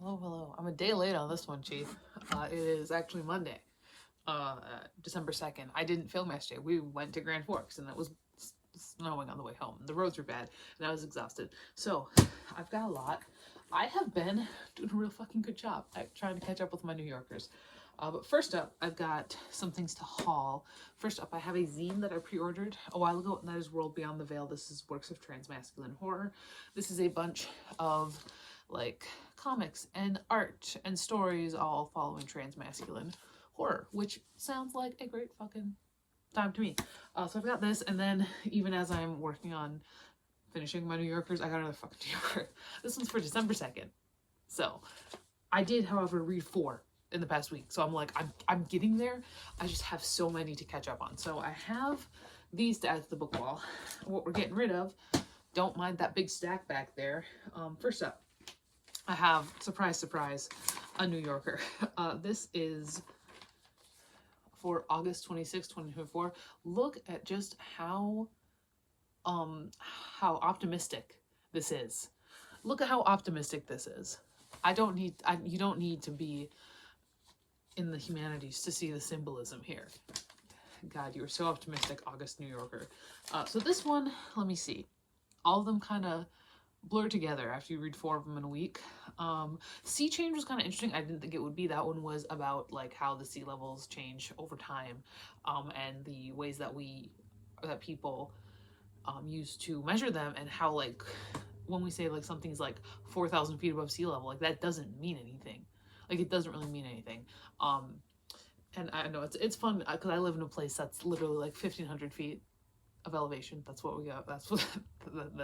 Hello. I'm a day late on this one, Chief. It is actually Monday, December 2nd. I didn't film yesterday. We went to Grand Forks and it was snowing on the way home. The roads were bad and I was exhausted. So, I've got a lot. I have been doing a real fucking good job at trying to catch up with my New Yorkers. But first up, I've got some things to haul. First up, I have a zine that I pre-ordered a while ago, and that is World Beyond the Veil. This is works of transmasculine horror. This is a bunch of like comics and art and stories all following transmasculine horror, which sounds like a great fucking time to me. So I've got this, and then even as I'm working on finishing my New Yorkers, I got another fucking New Yorker. This one's for December 2nd. So I did, however, read 4 in the past week. So I'm like, I'm getting there. I just have so many to catch up on. So I have these to add to the book wall. What we're getting rid of, don't mind that big stack back there. First up, I have, surprise, surprise, a New Yorker. This is for August 26, 2024. Look at just how optimistic this is. Look at how optimistic this is. You don't need to be in the humanities to see the symbolism here. God, you were so optimistic, August New Yorker. So this one, let me see. All of them kind of blur together after you read 4 of them in a week. Sea change was kind of interesting. I didn't think it would be. That one was about like how the sea levels change over time, and the ways that people use to measure them, and how like when we say like something's like 4,000 feet above sea level, like that doesn't mean anything. Like it doesn't really mean anything. And I know it's fun because I live in a place that's literally like 1,500 feet of elevation. That's what we got. That's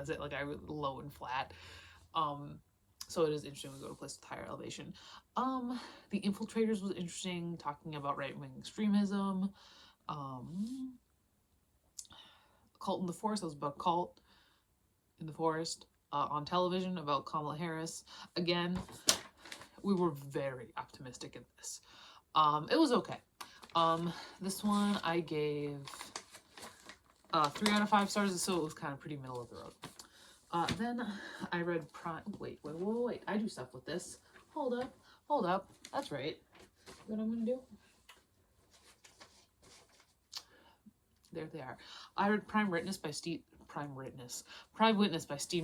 it. Like I low and flat. So it is interesting. We go to a place with higher elevation. The Infiltrators was interesting, talking about right-wing extremism. Cult in the Forest, that was about cult in the forest. On television about Kamala Harris. Again, we were very optimistic in this. It was okay. This one I gave 3 out of 5 stars, so it was kind of pretty middle of the road. Then I read wait. I do stuff with this. Hold up. That's right. What I'm gonna do? There they are. I read Prime Witness by Steve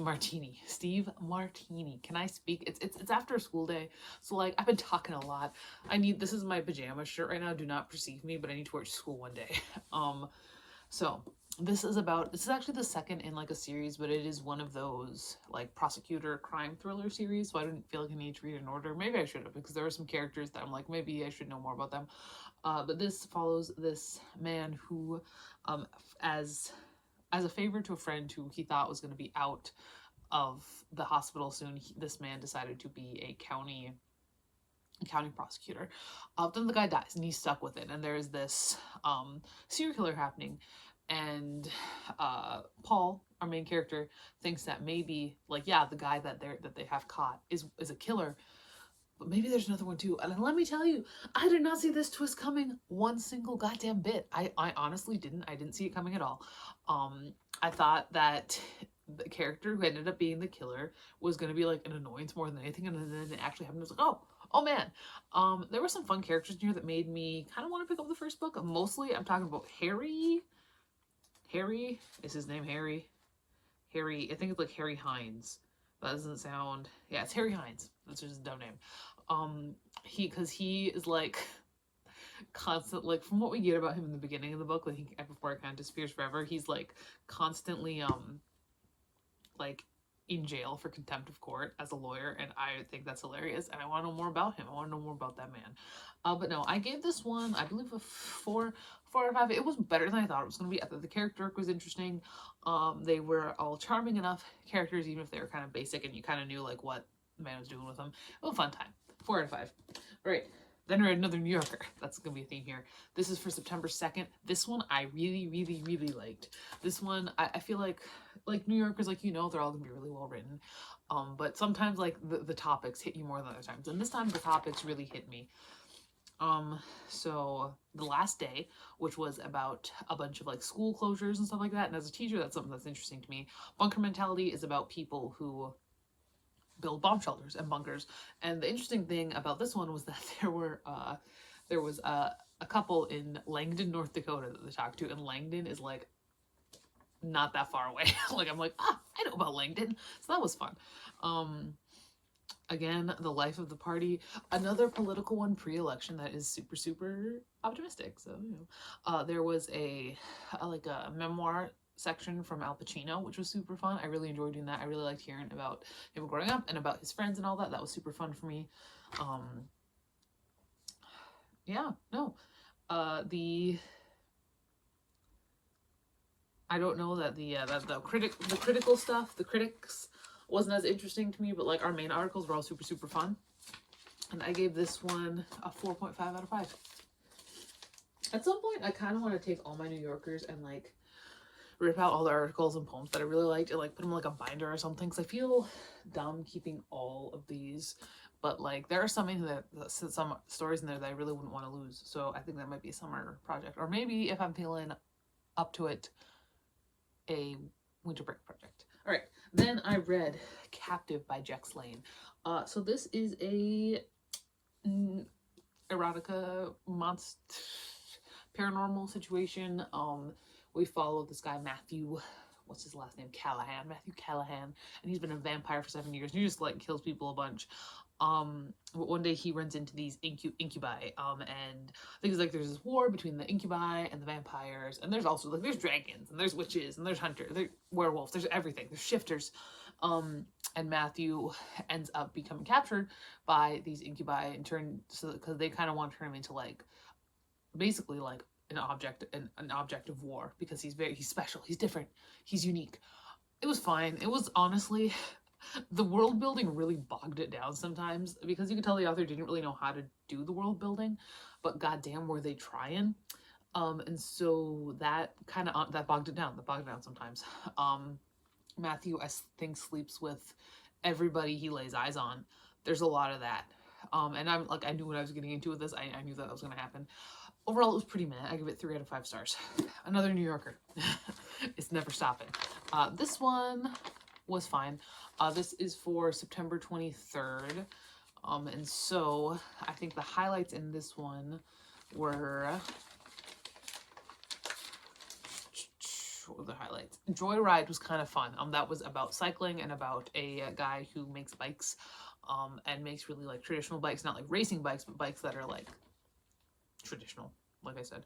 Martini. Steve Martini. Can I speak? It's after a school day, so like I've been talking a lot. This is my pajama shirt right now. Do not perceive me, but I need to wear it to school one day. So this is actually the second in like a series, but it is one of those like prosecutor crime thriller series, so I didn't feel like I need to read it in order. Maybe I should have, because there are some characters that I'm like, maybe I should know more about them. But this follows this man who, as a favor to a friend who he thought was going to be out of the hospital soon, this man decided to be a county prosecutor. Then the guy dies and he's stuck with it, and there's this serial killer happening, and Paul, our main character, thinks that maybe the guy that they have caught is a killer, but maybe there's another one too. And let me tell you, I did not see this twist coming one single goddamn bit. I honestly didn't. I didn't see it coming at all. I thought that the character who ended up being the killer was going to be like an annoyance more than anything, and then it actually happened. I was like, oh man. There were some fun characters in here that made me kind of want to pick up the first book. Mostly I'm talking about Harry. Is his name Harry? I think it's like Harry Hines. That doesn't sound... Yeah, it's Harry Hines. That's just a dumb name. Because he is like constant, like from what we get about him in the beginning of the book, like before it kind of disappears forever, he's like constantly like in jail for contempt of court as a lawyer, and I think that's hilarious, and I want to know more about him. I want to know more about that man. But no, I gave this one, I believe, a 4 out of 5. It was better than I thought it was going to be. I thought the character arc was interesting. They were all charming enough characters, even if they were kind of basic and you kind of knew like what the man was doing with them. It was a fun time. 4 out of 5. All right. Then I read another New Yorker. That's going to be a theme here. This is for September 2nd. This one I really, really, really liked. This one, I feel like New Yorkers, like, they're all going to be really well written. But sometimes, like, the topics hit you more than other times. And this time, the topics really hit me. So The Last Day, which was about a bunch of, like, school closures and stuff like that. And as a teacher, that's something that's interesting to me. Bunker Mentality is about people who build bomb shelters and bunkers. And the interesting thing about this one was that there was a couple in Langdon, North Dakota that they talked to, and Langdon is like not that far away. Like I'm like, I know about Langdon, so that was fun. Again, the life of the party, another political one pre-election that is super super optimistic. So there was a like a memoir section from Al Pacino, which was super fun. I really enjoyed doing that. I really liked hearing about him growing up and about his friends and all that. That was super fun for me. Yeah, no. The I don't know that the critical stuff, the critics wasn't as interesting to me, but like our main articles were all super super fun. And I gave this one a 4.5 out of 5. At some point, I kind of want to take all my New Yorkers and like rip out all the articles and poems that I really liked and like put them in like a binder or something, because I feel dumb keeping all of these. But like there are some stories in there that I really wouldn't want to lose. So I think that might be a summer project, or maybe if I'm feeling up to it, a winter break project. All right, then I read Captive by Jex Lane. So this is a erotica monster paranormal situation. We follow this guy Matthew, what's his last name? Callahan. Matthew Callahan, and he's been a vampire for 7 years. And he just like kills people a bunch. But one day he runs into these incubi, and I think it's like there's this war between the incubi and the vampires, and there's also like there's dragons and there's witches and there's hunters, there's werewolves, there's everything, there's shifters, and Matthew ends up becoming captured by these incubi and turned, so because they kind of want to turn him into like basically like an object of war, because he's special, he's different, he's unique. It was fine. It was honestly, the world building really bogged it down sometimes, because you could tell the author didn't really know how to do the world building, but goddamn were they trying. And so that kind of that bogged it down. Sometimes. Matthew, I think, sleeps with everybody he lays eyes on. There's a lot of that. And I'm like, I knew what I was getting into with this. I knew that was going to happen. Overall, it was pretty meh. I give it 3 out of 5 stars. Another New Yorker. It's never stopping. This one was fine. This is for September 23rd. And so I think the highlights in this one were... What were the highlights? Joyride was kind of fun. That was about cycling and about a guy who makes bikes, and makes really like traditional bikes, not like racing bikes, but bikes that are like traditional, like I said.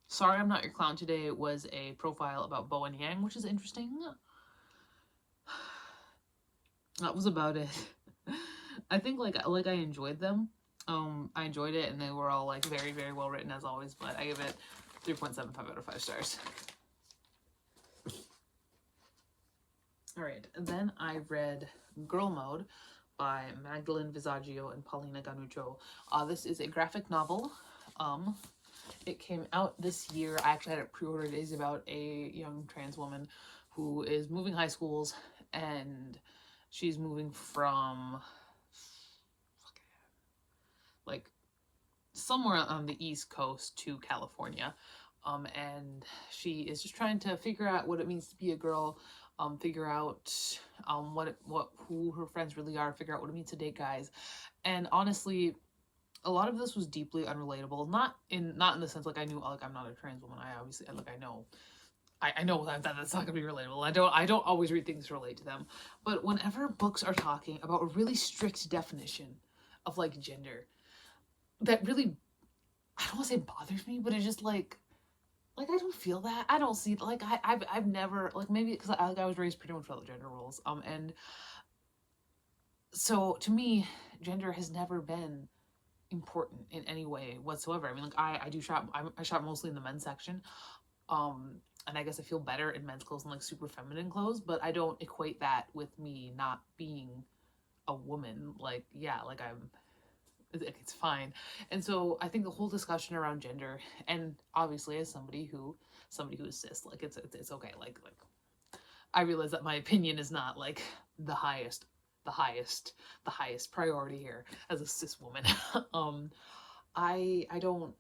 Sorry I'm Not Your Clown Today was a profile about Bowen Yang, which is interesting. That was about it. I think like I enjoyed them. I enjoyed it, and they were all like very very well written as always, but I give it 3.75 out of 5 stars. All right, and then I read Girl Mode by Magdalene Visaggio and Paulina Ganuccio. This is a graphic novel. It came out this year. I actually had it pre-ordered. It is about a young trans woman who is moving high schools, and she's moving from like somewhere on the East Coast to California. And she is just trying to figure out what it means to be a girl, figure out who her friends really are, figure out what it means to date guys. And honestly, a lot of this was deeply unrelatable. Not in the sense like I knew like I'm not a trans woman. I obviously like I know that that's not gonna be relatable. I don't always read things to relate to them. But whenever books are talking about a really strict definition of like gender, that really, I don't want to say bothers me, but it's just like I don't feel that. I don't see like I've never like, maybe because I was raised pretty much without gender roles, and so to me gender has never been important in any way whatsoever. I mean, like I do shop. I shop mostly in the men's section, and I guess I feel better in men's clothes than like super feminine clothes, but I don't equate that with me not being a woman. Like, yeah, like it's fine. And so I think the whole discussion around gender, and obviously as somebody who is cis, like it's okay. Like I realize that my opinion is not like the highest priority here as a cis woman. I don't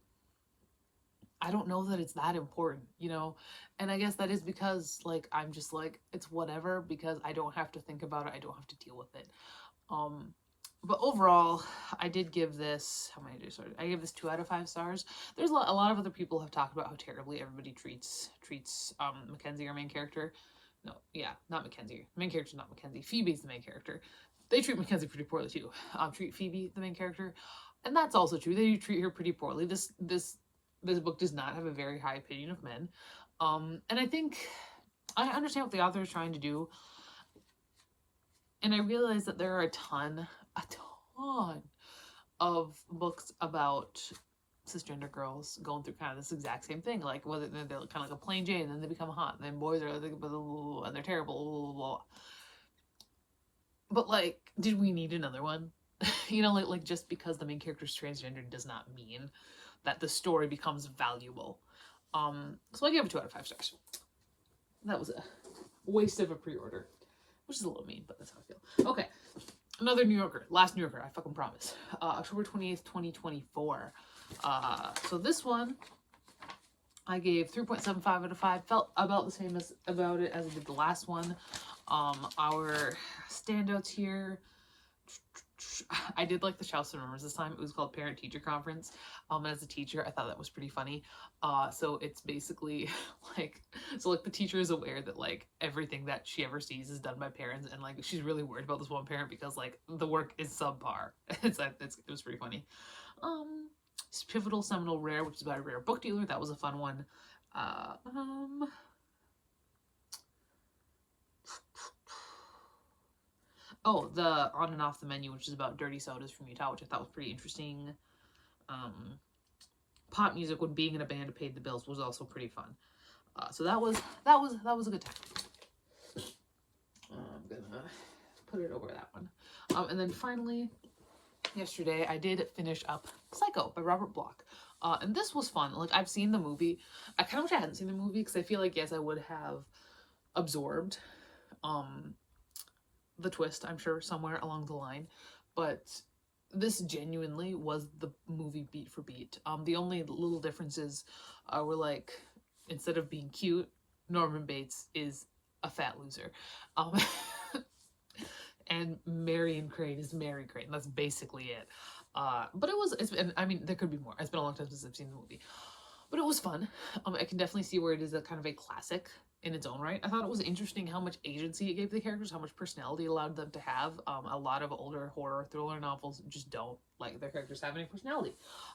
I don't know that it's that important, you know? And I guess that is because, like, I'm just like, it's whatever, because I don't have to think about it. I don't have to deal with it. Um, but overall, I did give this, how many did I give this 2 out of 5 stars. There's a lot of other people have talked about how terribly everybody treats Mackenzie, our main character. No, yeah, not Mackenzie. Main character's not Mackenzie. Phoebe's the main character. They treat Mackenzie pretty poorly too. Treat Phoebe, the main character, and that's also true. They do treat her pretty poorly. This book does not have a very high opinion of men, and I think I understand what the author is trying to do, and I realize that there are a ton of books about cisgender girls going through kind of this exact same thing, like whether they're kind of like a plain Jane, and then they become hot, and then boys are like, blah, blah, blah, and they're terrible, blah, blah, blah. But like, did we need another one? You know, like just because the main character's transgender does not mean that the story becomes valuable. So I gave it 2 out of 5 stars. That was a waste of a pre-order, which is a little mean, but that's how I feel. Okay, another New Yorker, last New Yorker, I fucking promise. October 28th, 2024. So this one I gave 3.75 out of 5. Felt about the same as about it as I did the last one. Our standouts here, I did like the Charleston Rumors this time. It was called Parent Teacher Conference. And as a teacher, I thought that was pretty funny. So it's basically like, the teacher is aware that like everything that she ever sees is done by parents, and like she's really worried about this one parent because like the work is subpar. It was pretty funny. It's Pivotal Seminal Rare, which is about a rare book dealer. That was a fun one. Oh, the On and Off the Menu, which is about dirty sodas from Utah, which I thought was pretty interesting. Pop music, when being in a band paid the bills, was also pretty fun. So that was a good time. I'm gonna put it over that one. And then finally, yesterday I did finish up Psycho by Robert Bloch. And this was fun. Like, I've seen the movie. I kind of wish I hadn't seen the movie, because I feel like, yes, I would have absorbed the twist, I'm sure, somewhere along the line, but this genuinely was the movie beat for beat. The only little differences were like, instead of being cute, Norman Bates is a fat loser. And Marion Crane is Mary Crane. That's basically it. But I mean, there could be more. It's been a long time since I've seen the movie. But it was fun. I can definitely see where it is a kind of a classic in its own right. I thought it was interesting how much agency it gave the characters, how much personality it allowed them to have. A lot of older horror thriller novels just don't like their characters have any personality.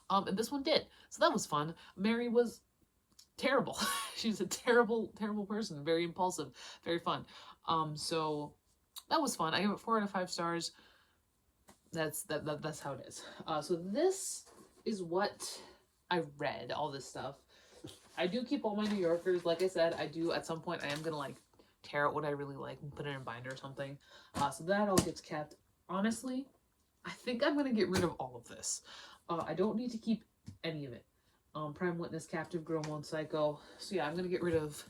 And this one did. So that was fun. Mary was terrible. She was a terrible, terrible person. Very impulsive. Very fun. So that was fun. I gave it 4 out of 5 stars. That's how it is. So this is what I read, all this stuff. I do keep all my New Yorkers. Like I said, I do at some point, I am gonna like tear out what I really like and put it in a binder or something. So that all gets kept. Honestly, I think I'm gonna get rid of all of this. I don't need to keep any of it. Prime Witness, Captive, Girl Mode, Psycho. So yeah, I'm gonna get rid of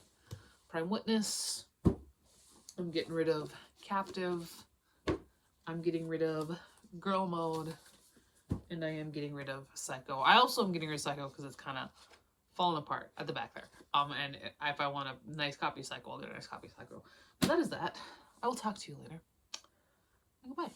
Prime Witness. I'm getting rid of Captive. I'm getting rid of Girl Mode. And I am getting rid of Psycho. I also am getting rid of Psycho because it's kind of falling apart at the back there. And if I want a nice copy of Psycho, I'll get a nice copy of Psycho. But that is that. I will talk to you later. Goodbye.